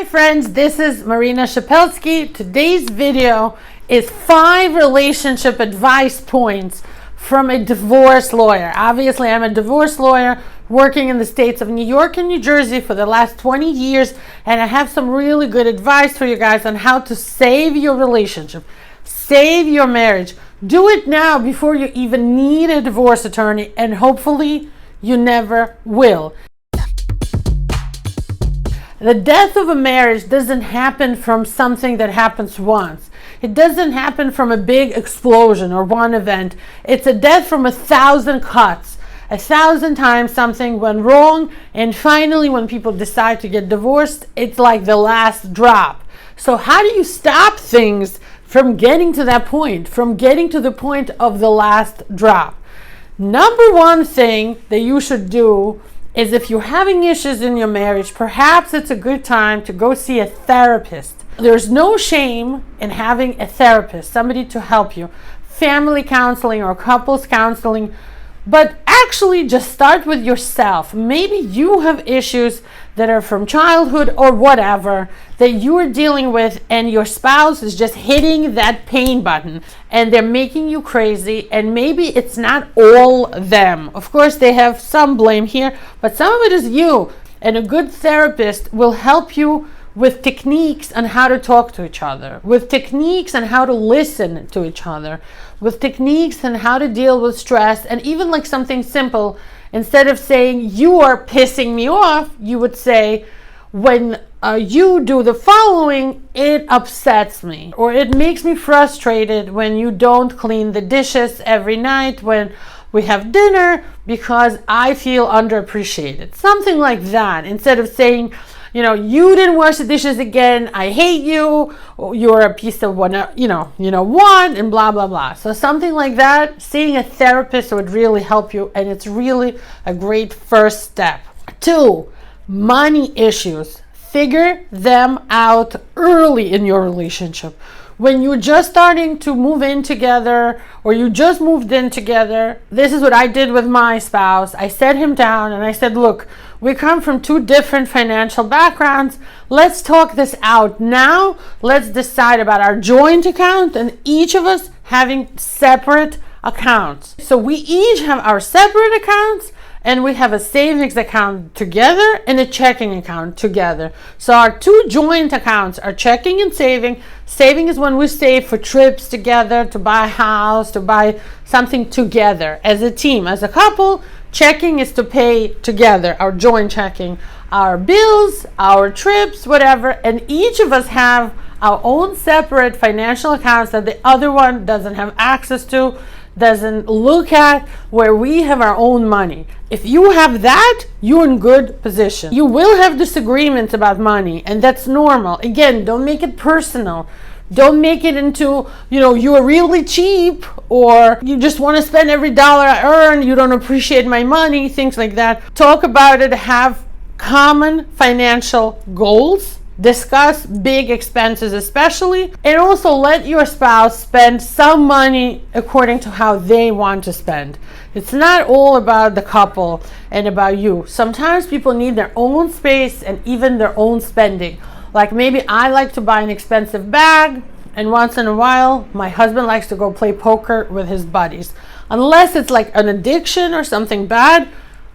Hi friends, this is Marina Shepelsky. Today's video is 5 relationship advice points from a divorce lawyer. Obviously, I'm a divorce lawyer working in the states of New York and New Jersey for the last 20 years, and I have some really good advice for you guys on how to save your relationship, save your marriage. Do it now before you even need a divorce attorney, and hopefully you never will. The death of a marriage doesn't happen from something that happens once. It doesn't happen from a big explosion or one event. It's a death from 1,000 cuts. 1,000 times something went wrong, and finally when people decide to get divorced, it's like the last drop. So how do you stop things from getting to that point, from getting to the point of the last drop? Number one thing that you should do is, if you're having issues in your marriage, perhaps it's a good time to go see a therapist. There's no shame in having a therapist, somebody to help you, family counseling or couples counseling, but actually just start with yourself. Maybe you have issues that are from childhood or whatever that you are dealing with, and your spouse is just hitting that pain button and they're making you crazy, and maybe it's not all them. Of course, they have some blame here, but some of it is you, and a good therapist will help you with techniques on how to talk to each other, with techniques on how to listen to each other, with techniques on how to deal with stress, and even like something simple. Instead of saying, "You are pissing me off," you would say, "When you do the following, it upsets me," or "It makes me frustrated when you don't clean the dishes every night when we have dinner, because I feel underappreciated." Something like that. Instead of saying, "You didn't wash the dishes again, I hate you, you're a piece of what, and blah, blah, blah." So something like that, seeing a therapist would really help you, and it's really a great first step. 2, money issues. Figure them out early in your relationship. When you're just starting to move in together, or you just moved in together, this is what I did with my spouse. I sat him down and I said, "Look, we come from 2 different financial backgrounds. Let's talk this out now. Let's decide about our joint account and each of us having separate accounts." So we each have our separate accounts, and we have a savings account together and a checking account together. So our 2 joint accounts are checking and saving. Saving is when we save for trips together, to buy a house, to buy something together as a team, as a couple. Checking is to pay together, our joint checking, our bills, our trips, whatever. And each of us have our own separate financial accounts that the other one doesn't have access to, doesn't look at, where we have our own money. If you have that, you're in good position. You will have disagreements about money, and that's normal. Again, don't make it personal. Don't make it into, you're really cheap, or you just want to spend every dollar I earn, you don't appreciate my money, things like that. Talk about it, have common financial goals. Discuss big expenses especially, and also let your spouse spend some money according to how they want to spend. It's not all about the couple and about you. Sometimes people need their own space and even their own spending. Like maybe I like to buy an expensive bag, and once in a while my husband likes to go play poker with his buddies. Unless it's like an addiction or something bad,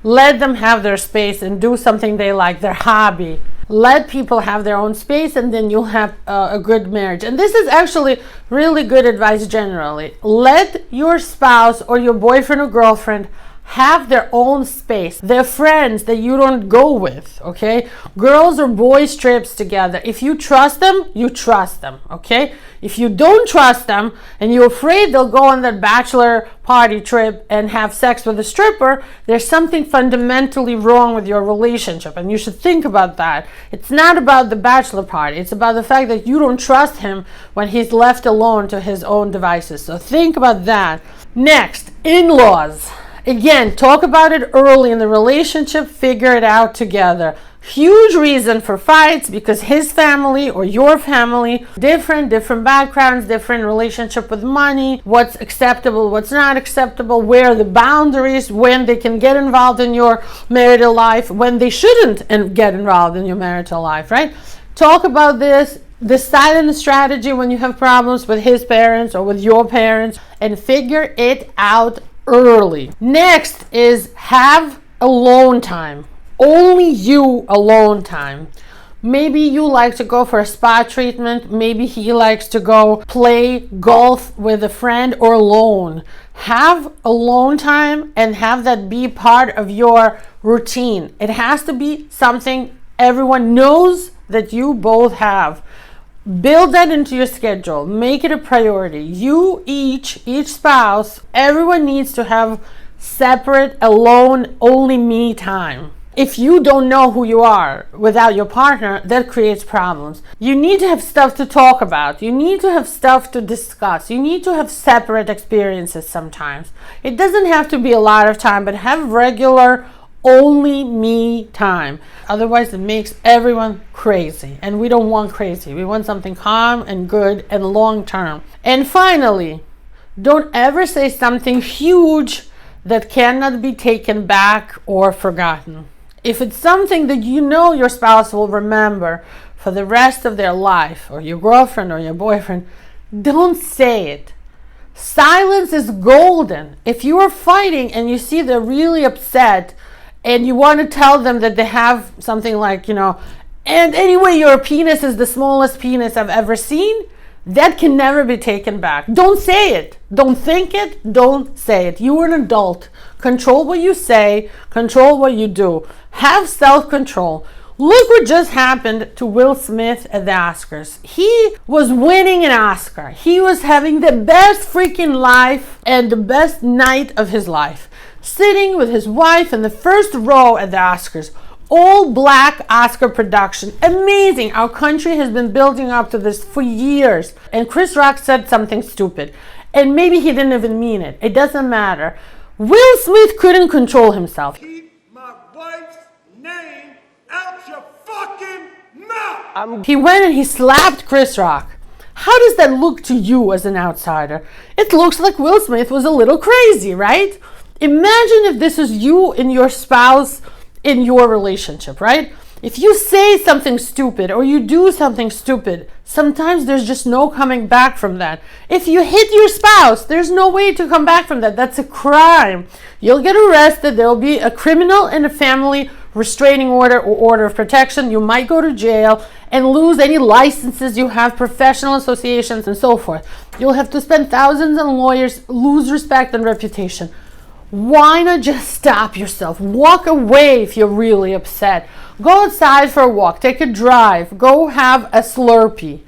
let them have their space and do something they like, their hobby. Let people have their own space, and then you'll have a good marriage. And this is actually really good advice generally. Let your spouse or your boyfriend or girlfriend have their own space. They're friends that you don't go with, okay? Girls or boys trips together. If you trust them, you trust them, okay? If you don't trust them and you're afraid they'll go on that bachelor party trip and have sex with a stripper, there's something fundamentally wrong with your relationship, and you should think about that. It's not about the bachelor party. It's about the fact that you don't trust him when he's left alone to his own devices. So think about that. Next, in-laws. Again, talk about it early in the relationship, figure it out together. Huge reason for fights, because his family or your family, different backgrounds, different relationship with money, what's acceptable, what's not acceptable, where are the boundaries, when they can get involved in your marital life, when they shouldn't get involved in your marital life, right? Talk about this. Decide on a strategy when you have problems with his parents or with your parents, and figure it out early. Next is have alone time. Only you alone time. Maybe you like to go for a spa treatment. Maybe he likes to go play golf with a friend or alone. Have alone time and have that be part of your routine. It has to be something everyone knows that you both have. Build that into your schedule. Make it a priority. You each spouse, everyone needs to have separate, alone, only me time. If you don't know who you are without your partner, that creates problems. You need to have stuff to talk about. You need to have stuff to discuss. You need to have separate experiences sometimes. It doesn't have to be a lot of time, but have regular, only me time. Otherwise, it makes everyone crazy. And we don't want crazy. We want something calm and good and long term. And finally, don't ever say something huge that cannot be taken back or forgotten. If it's something that you know your spouse will remember for the rest of their life, or your girlfriend or your boyfriend, don't say it. Silence is golden. If you are fighting and you see they're really upset and you want to tell them that they have something like, and anyway, your penis is the smallest penis I've ever seen, that can never be taken back. Don't say it. Don't think it. Don't say it. You are an adult. Control what you say. Control what you do. Have self-control. Look what just happened to Will Smith at the Oscars. He was winning an Oscar. He was having the best freaking life and the best night of his life. Sitting with his wife in the first row at the Oscars. All black Oscar production. Amazing. Our country has been building up to this for years. And Chris Rock said something stupid. And maybe he didn't even mean it. It doesn't matter. Will Smith couldn't control himself. Keep my wife's name out your fucking mouth. He went and he slapped Chris Rock. How does that look to you as an outsider? It looks like Will Smith was a little crazy, right? Imagine if this is you and your spouse in your relationship, right? If you say something stupid or you do something stupid, sometimes there's just no coming back from that. If you hit your spouse, there's no way to come back from that. That's a crime. You'll get arrested. There'll be a criminal and a family restraining order or order of protection. You might go to jail and lose any licenses you have, professional associations, and so forth. You'll have to spend thousands on lawyers, lose respect and reputation. Why not just stop yourself? Walk away if you're really upset. Go outside for a walk. Take a drive. Go have a Slurpee.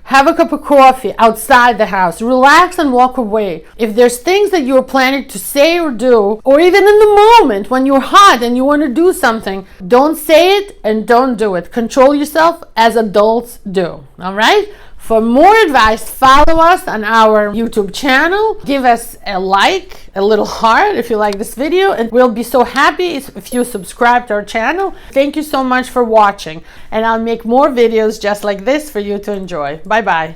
Have a cup of coffee outside the house. Relax and walk away. If there's things that you're planning to say or do, or even in the moment when you're hot and you want to do something, don't say it and don't do it. Control yourself as adults do. All right? For more advice, follow us on our YouTube channel. Give us a like, a little heart if you like this video, and we'll be so happy if you subscribe to our channel. Thank you so much for watching, and I'll make more videos just like this for you to enjoy. Bye-bye.